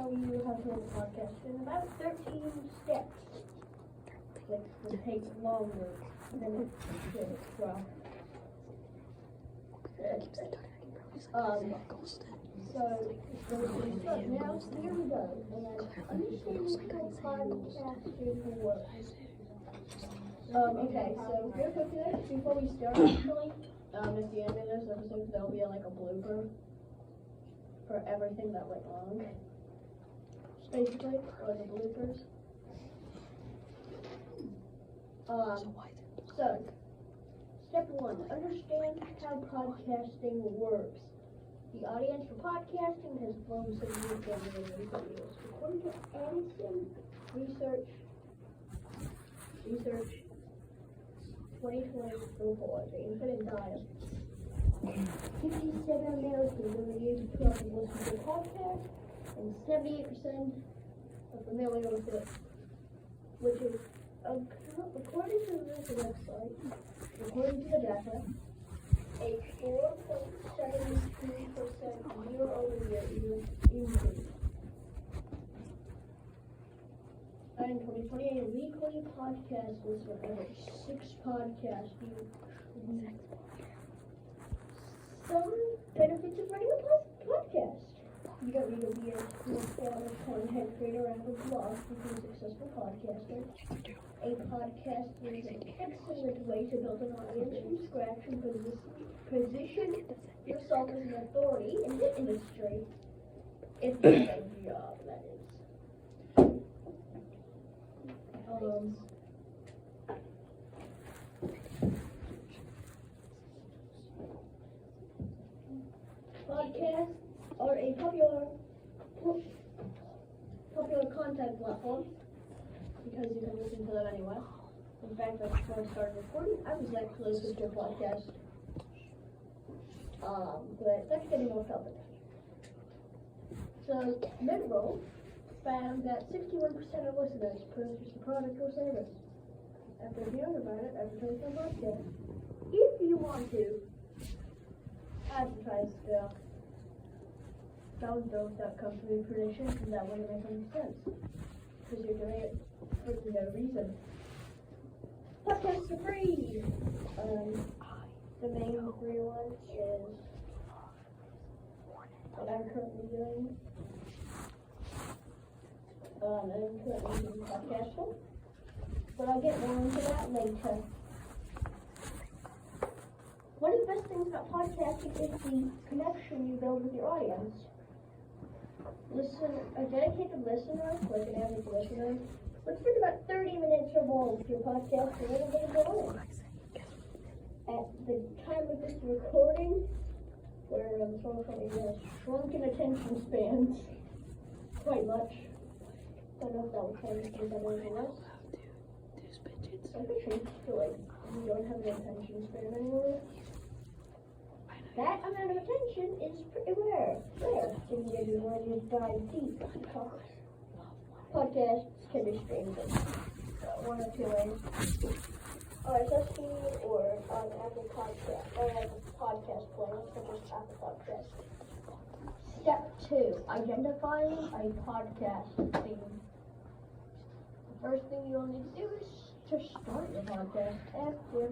tell you how to make a podcast in about 13 steps. Which will take longer than it should. Well, now here we go. And understanding how podcasting works. Okay, so real quick before we start, actually, at the end of this episode, there'll be like a blooper for everything that went wrong. Basically, or the bloopers. So, step 1, understand how podcasting works. The audience for podcasting has grown significantly in recent years. According to Anderson Research 2020 report, the infinite diet. 57 Americans in the age of 12 have listened to a podcast, and 78% are familiar with it, which is, according to this website, according to the data, a 4.73% year-over-year increase. And in 2020, a weekly podcast listener averaged 6 podcasts. Some benefits of running a podcast. You don't need to be a content creator and a blog to be a successful podcaster. A podcast is an excellent way to build an audience from scratch and position yourself as an authority in the industry. If you have a job, that is. Podcasts are a popular content platform because you can listen to them anywhere. In fact, before I started recording, I was actually listening to a podcast, but that's getting off topic. So, Midroll found that 61% of listeners purchased a product or service after hearing about it advertised on podcast. If you want to advertise stuff, don't that comes to be prediction, because that wouldn't make any sense. Because you're doing it for no reason. Podcasts are free. The main free one is what I'm currently doing. I'm currently doing podcasting, but I'll get more into that later. One of the best things about podcasting is the connection you build with your audience. A dedicated listener, like an average listener, would spend about 30 minutes or more with your podcast and it'll get going. At the time of this recording, where social media has shrunken attention spans quite much. I don't know if that will change with anything else. I think you don't have an attention span anymore. That amount of attention is pretty rare. If you want to dive deep. Podcasts can be streamed in one or two ways. RSS feed or on Apple Podcast or Apple Podcast player, such as Apple Podcast. Step 2, identifying a podcast theme. The first thing you'll need to do is to start your podcast after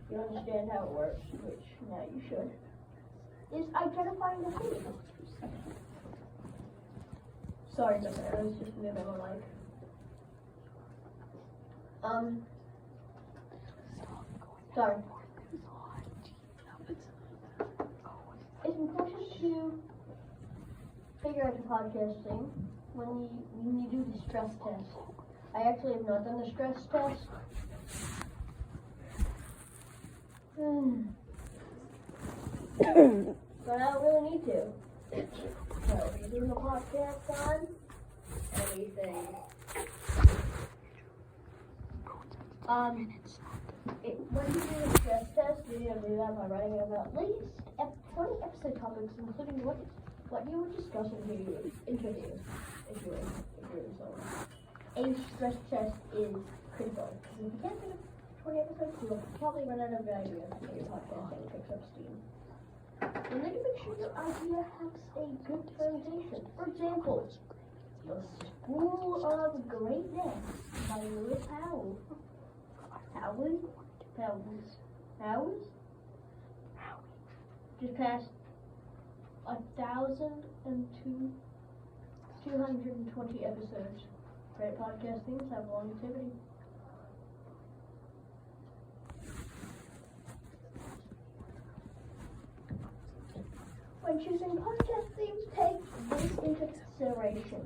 you understand how it works, which now you should. Is identifying the theme. Sorry about that, I was just moving my mic. Sorry. It's important to figure out the podcast theme when you do the stress test. I actually have not done the stress test. But I don't really need to. So, if you're doing a podcast on anything, when you do a stress test, you need to do that by writing about at least 20 episode topics, including what you would discuss in the interview, if you were so. A stress test is critical, because if you can't think of 20 episodes, you'll probably run out of ideas for your podcast and it picks up steam. You need to make sure your idea has a good foundation. For example, The School of Greatness by Lewis Howes. Howes? Just passed 1,220 episodes. Great podcast themes have longevity. When choosing podcast themes, take this into consideration.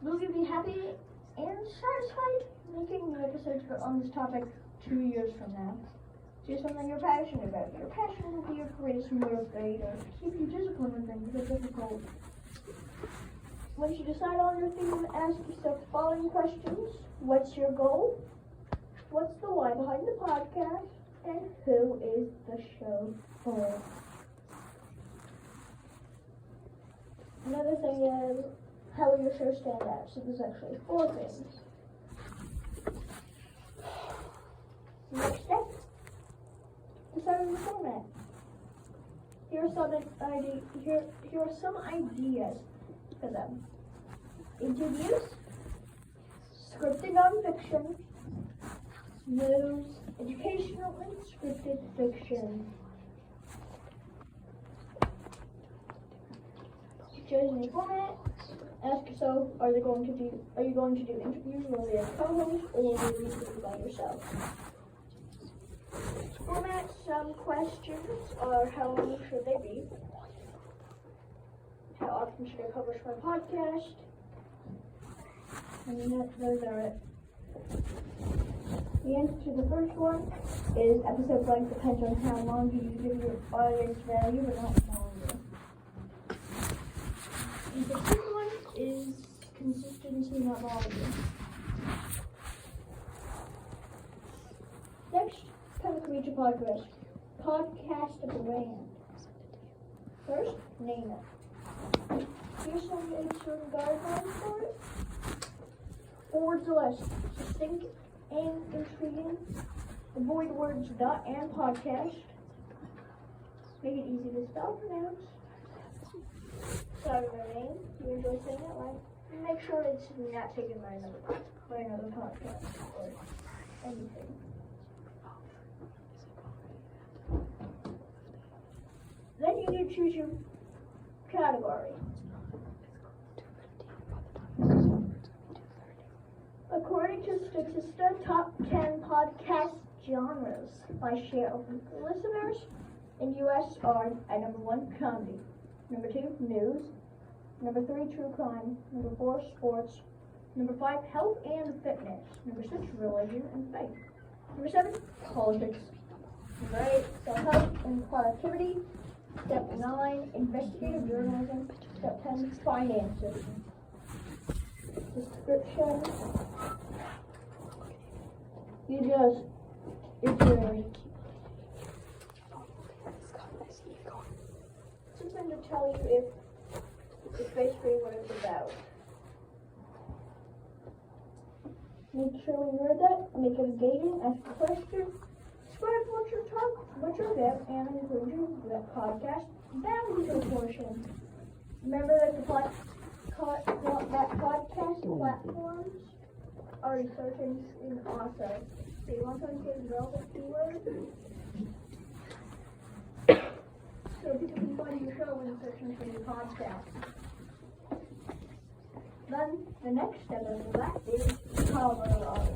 Will you be happy and satisfied making new episodes on this topic 2 years from now? Do something you're passionate about. Your passion will be your greatest motivator. Keep you disciplined when things are difficult. Once you decide on your theme, ask yourself the following questions. What's your goal? What's the why behind the podcast? And who is the show for? Another thing is, how will your show stand out? So there's actually 4 things. Next step, decide on the format. Here are some ideas for them. Interviews, scripted nonfiction, news, educational and scripted fiction. Choose any format. Ask yourself, are you going to do interviews where we have co-hosts, or will you do it by yourself? Format. Some questions are, how long should they be? How often should I publish my podcast? And those are it. The answer to the first one is episode length depends on how long you give your audience value, but not longer. And the second one is consistency, not volume. Next, how to create a podcast. Podcast brand. First, name it. Here's some certain guidelines for it. Forward slash, succinct and intriguing. Avoid words dot and podcast. Make it easy to spell, pronounce. Start with their name. You enjoy saying it, right? Make sure it's not taken by another podcast or anything. Then you need to choose your category. According to Statista, top 10 podcast genres by share of listeners in U.S. are at number 1, comedy. Number 2, news. Number 3, true crime. Number 4, sports. Number 5, health and fitness. Number 6, religion and faith. Number 7, politics. Number 8, self-help and productivity. Step 9, investigative journalism. Step 10, finances. Description. Something to tell you if it's basically what it's about. Make sure when you read that, make it engaging, ask a question, describe what you're about, and include your podcast value portion. Remember that the podcast platforms are researching in also. So you want to include relevant keywords so people can find your show when searching for your podcast. Then the next step of that is cover art.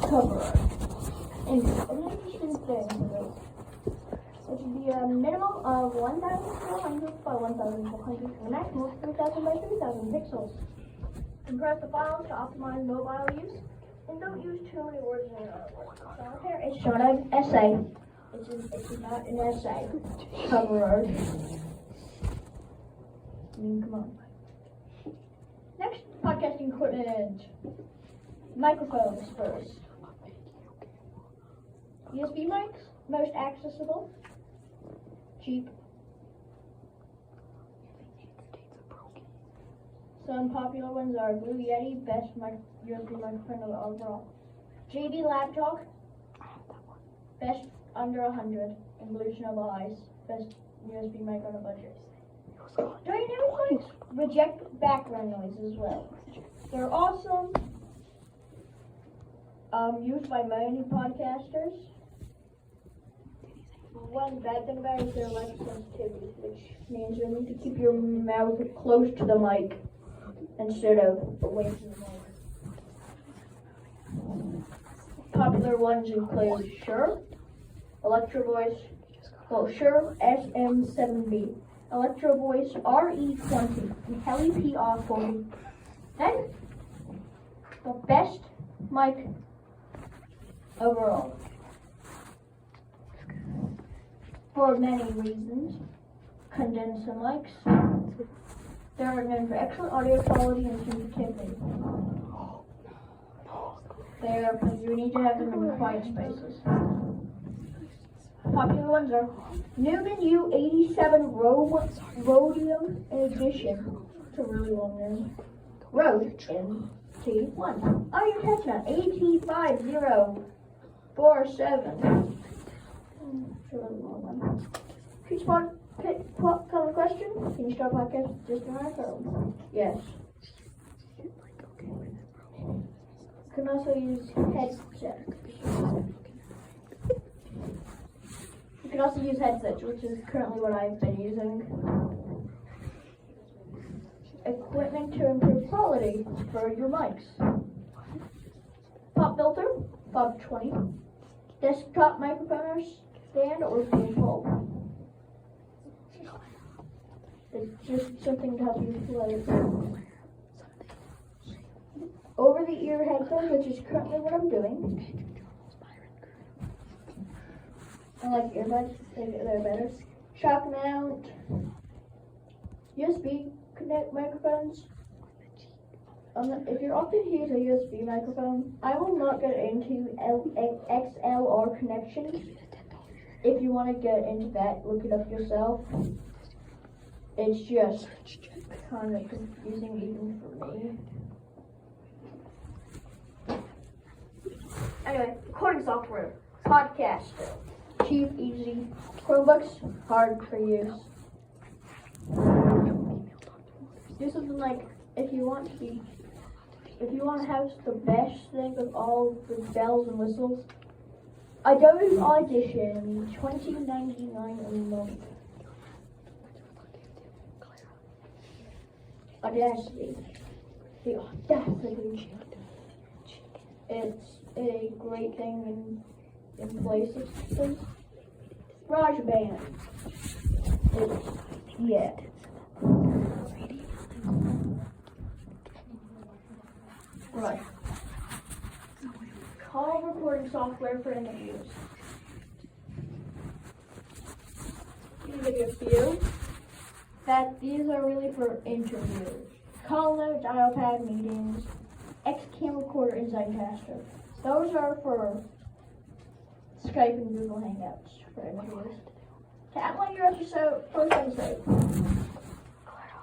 Cover art. And an interesting thing to this. It should be a minimum of 1,400 by 1,400 and a maximum of 3,000 by 3,000 pixels. Compress the files to optimize mobile use, and don't use too many words in your artwork. It's not an essay. It's not an essay. Cover art. Come on. Next, podcasting equipment. Microphones first. USB mics, most accessible. Cheap. Some popular ones are Blue Yeti, best USB microphone overall. JB Laptop, best under 100, and Blue Snowball Ice, best USB mic on a budget. Dynamic mics reject background noise as well. They're awesome. Used by many podcasters. One bad thing about it is their electric sensitivity, which means you need to keep your mouth close to the mic instead of away from the mic. Popular ones include Shure, Electro Voice, Shure SM7B, Electro Voice RE20, and Heli PR40. Then, the best mic overall. For many reasons. Condenser mics. They are known for excellent audio quality and sensitivity. They are because you need to have them in quiet spaces. Popular ones are Newman U87 Rhodium Edition. It's a really long name. Rode MT1. Audio Tesla AT5047. It's a really long one. Please comment question. Can you start podcast just on our phone? Yes. You can also use headsets. You can also use headsets, which is currently what I've been using. Equipment to improve quality for your mics. Pop filter, Pop 20. Desktop microphone stand or being pulled. It's just something to help you play. Over-the-ear headphones, which is currently what I'm doing. I like earbuds, they're better. Shock mount. USB connect microphones. If you're opting to use a USB microphone, I will not get into XLR connections. If you want to get into that, look it up yourself. It's just kind of confusing even for me. Anyway, recording software, Podcaster, cheap, easy. Chromebooks, hard for use. Do something like if you want to have the best thing of all the bells and whistles. Adobe Audition, $20.99 a month. Audacity. The Audacity. It's a great thing in places. GarageBand. Yeah. Right. Call recording software for interviews. These are a few. These are really for interviews. Call notes, iPad meetings, X-Cam recorder, and Zencastr. Those are for Skype and Google Hangouts for interviews. To outline your first episode,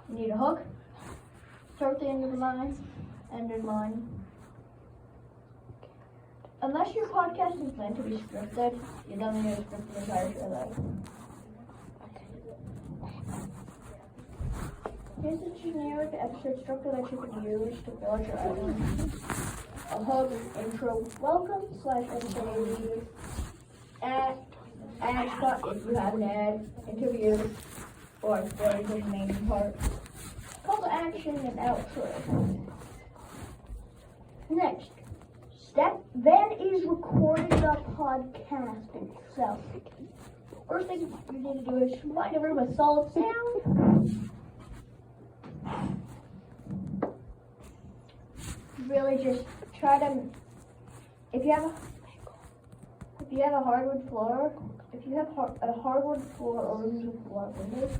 you need a hook. Start at the end of the line, end in line. Unless your podcast is meant to be scripted, you don't need to script the entire show though. Here's the generic episode structure that you can use to fill out your outline. A hub, intro, welcome / episode review, ad spot if you have an ad, interview, or what is the main part. Call to action and outro. Next step then is recording the podcast itself. First thing you need to do is find a room with solid sound. Really just try to, if you have a hardwood floor, if you have a hardwood floor or rooms with floor windows,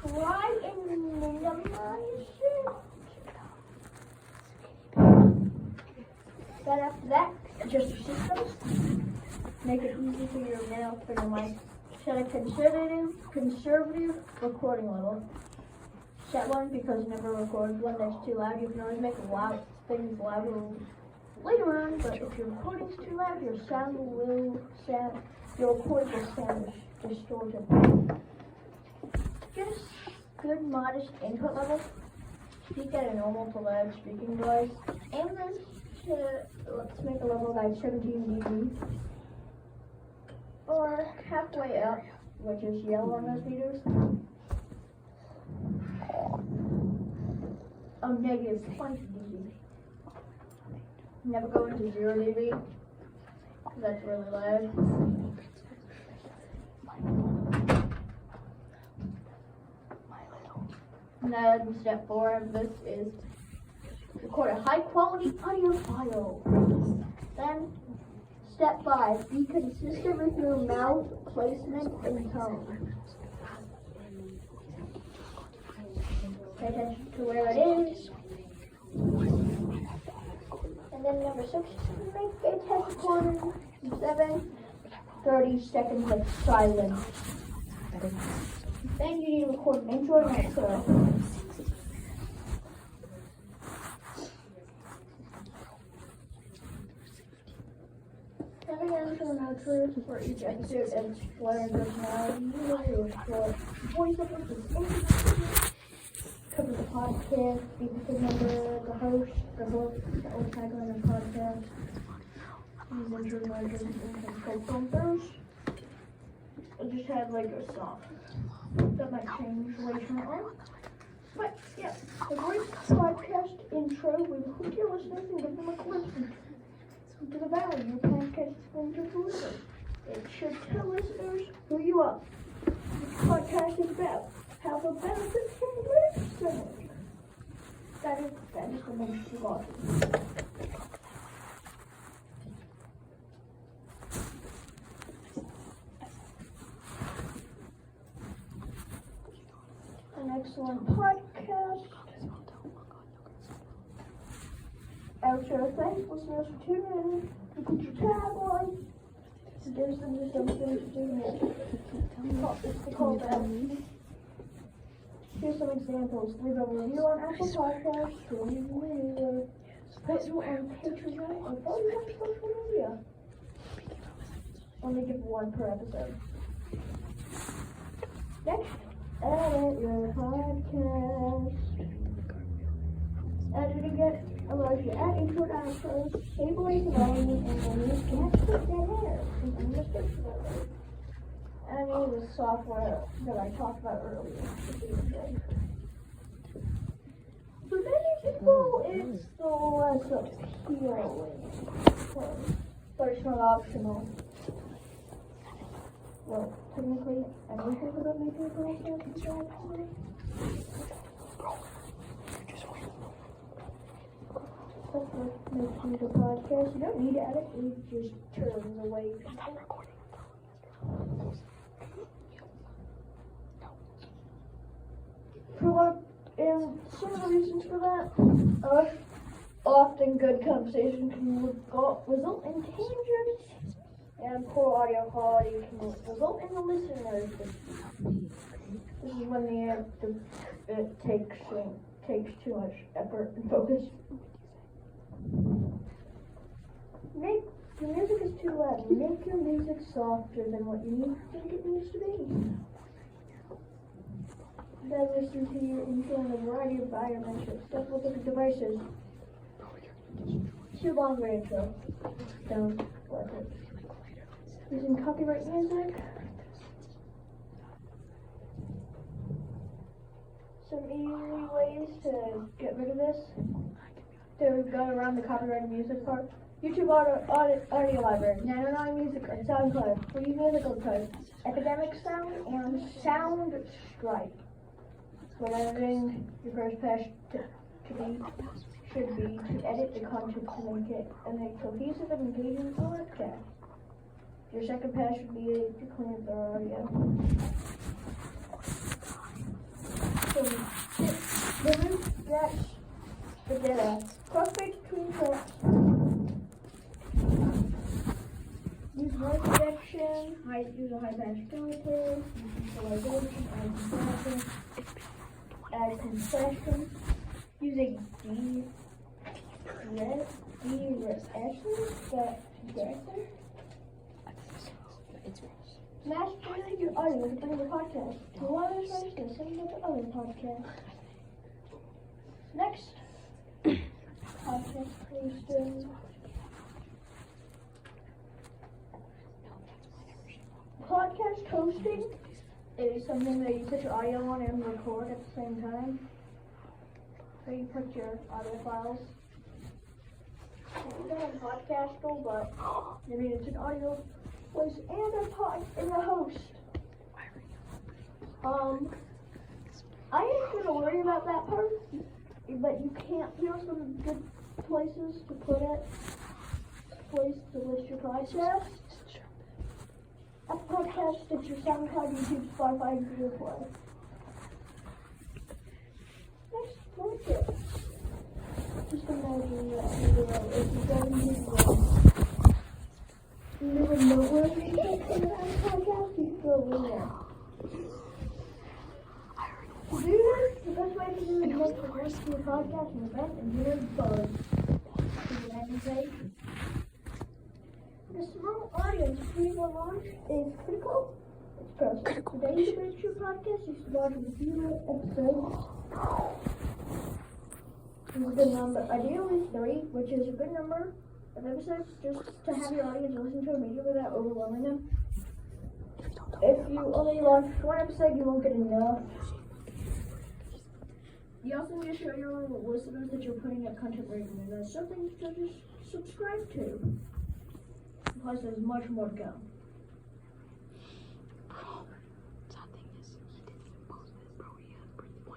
try and minimize it. Then after that, adjust your systems. Make it easy for your mouth, for your mic. Set a conservative recording level. Set one because never record one that's too loud. You can always make things louder later on, but if your recording's too loud, your recording will sound distorted. just good, modest input level. Speak at a normal to loud speaking device. And then let's make a level like 17 dB. Or halfway up, which is yellow on those meters. Negative 20 dB. Never go into 0 dB, because that's really loud. And then step 4 of this is record a high quality audio file. Then step 5, be consistent with your mouth placement and tone. Pay attention to where it is. And then number 6, make a test recording. 7, 30 seconds of silence. Then you need to record an intro and outro. Having an intro and outro for each episode and exploring personality, usually explore voice of cover the podcast, be the member, the host, the old tagline of the podcast, these intro and outros and control filters. I just have like a song. That might change later on. But yeah, the voice podcast intro will hook your listeners and give them a glimpse into the value your podcast is going to deliver. It should tell listeners who you are, what the podcast is about, how the benefits can live so much. That is the most important. An excellent podcast. Outro, thanks listeners for tuning in. You put your tagline. It gives them just something to do next. It's the callback. Here's some examples. Leave a review on Apple Podcasts. Leave a review on Patreon or follow me on social media. Only give one per episode. Next. Edit your podcast. Editing allows you to add intro and outro, stabilize the volume, and remove connect dead air and any mistakes about it. And I use the software that I talked about earlier. For many people, it's the less appealing, but it's not optional. Well, technically, everything about making a podcast is optional. That's what makes a podcast. You don't need to edit, it just turns away people. And some of the reasons for that, often good conversation can result in tangents, and poor audio quality can result in the listeners. This is when it takes too much effort and focus. Your music is too loud. Make your music softer than what you think it needs to be. Then listen to your intro in a variety of environments with several different devices. Too longer intro. Don't like it. Using copyright music. Some easy ways to get rid of this. To go around the copyrighted music part. YouTube audio library, 99 Music, and SoundCloud, free musical type, Epidemic Sound, and Sound Stripe. When editing, your first pass should be to edit the content to make it a cohesive and engaging podcast. Your second pass should be to clean up the audio. So, the root that's the data. Crossfade between tracks. Use noise reduction, use a high pass filter, equalization, add compression, use a Master your audio to bring the podcast to wireless radio same with the other podcast. Next, podcast hosting. Podcast hosting is something that you set your audio on and record at the same time. So you put your audio files. You don't have a podcast tool, but I mean it's an audio voice and a host. I ain't gonna worry about that part, but you can't. Here are some good places to put it. Place to list your podcasts. Apple Podcast, Stitcher, SoundCloud, YouTube, Spotify, and Google Play. Next, market. Just imagine that if you go to you never know where you can put on podcast, you can go in there. To do this, the best way to do it is make the rest of your podcast an event and hear buzz. The landing page. The small audience before launch is critical. It's critical. Today you make your podcast, you should launch with a few episodes. This is a good number. Ideally 3, which is a good number of episodes, just to have your audience listen to immediately without overwhelming them. If you only launch 1 episode, you won't get enough. You also need to show your listeners that you're putting out content regularly. That's something to just subscribe to. Plus, there's much more to go.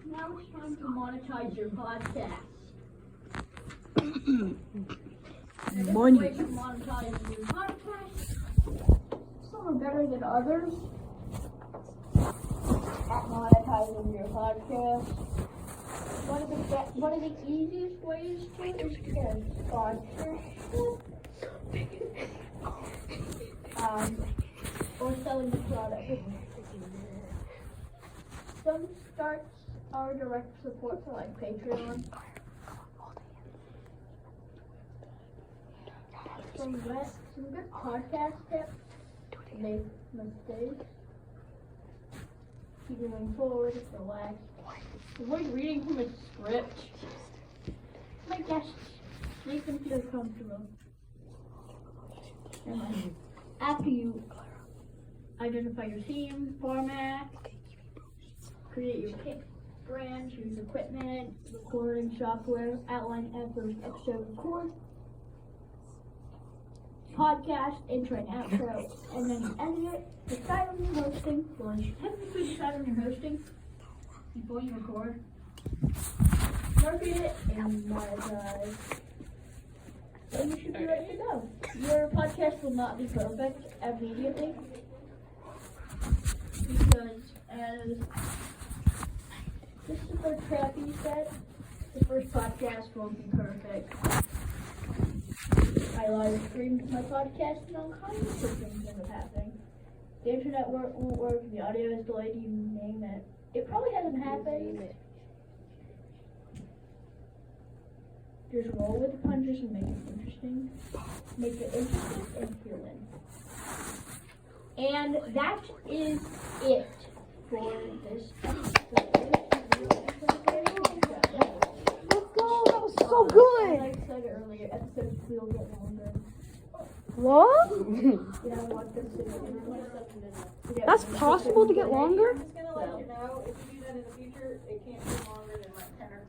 Now it's time to monetize your podcast. Money. Way to monetize your podcast. Some are better than others at monetizing your podcast. One of the easiest ways to is to get a sponsorship. Or selling the product. Some starts are direct support for like Patreon. Some good podcast tips to make mistakes. Keep moving forward, relax. Avoid reading from a script. My guests, make them feel comfortable. And after you identify your theme, format, create your kit, brand, choose equipment, recording software, outline every episode record, podcast, intro and outro, and then edit it. Decide on your hosting. Well, you should technically decide on your hosting before you record. Market it and monetize. And you should be ready to go. Your podcast will not be perfect immediately. Because as Christopher Trappy said, the first podcast won't be perfect. I live streamed my podcast and all kinds of things end up happening. The internet won't work, the audio is delayed, you name it. It probably hasn't happened. Just roll with the punches and make it interesting. Make it interesting and human. And that is it for this episode. Let's go, that was so good. Like I said earlier, episodes will get longer. What? Yeah, like this. That's possible to get longer? I'm just gonna let you know, if you do that in the future, it can't be longer than like 10 or 15.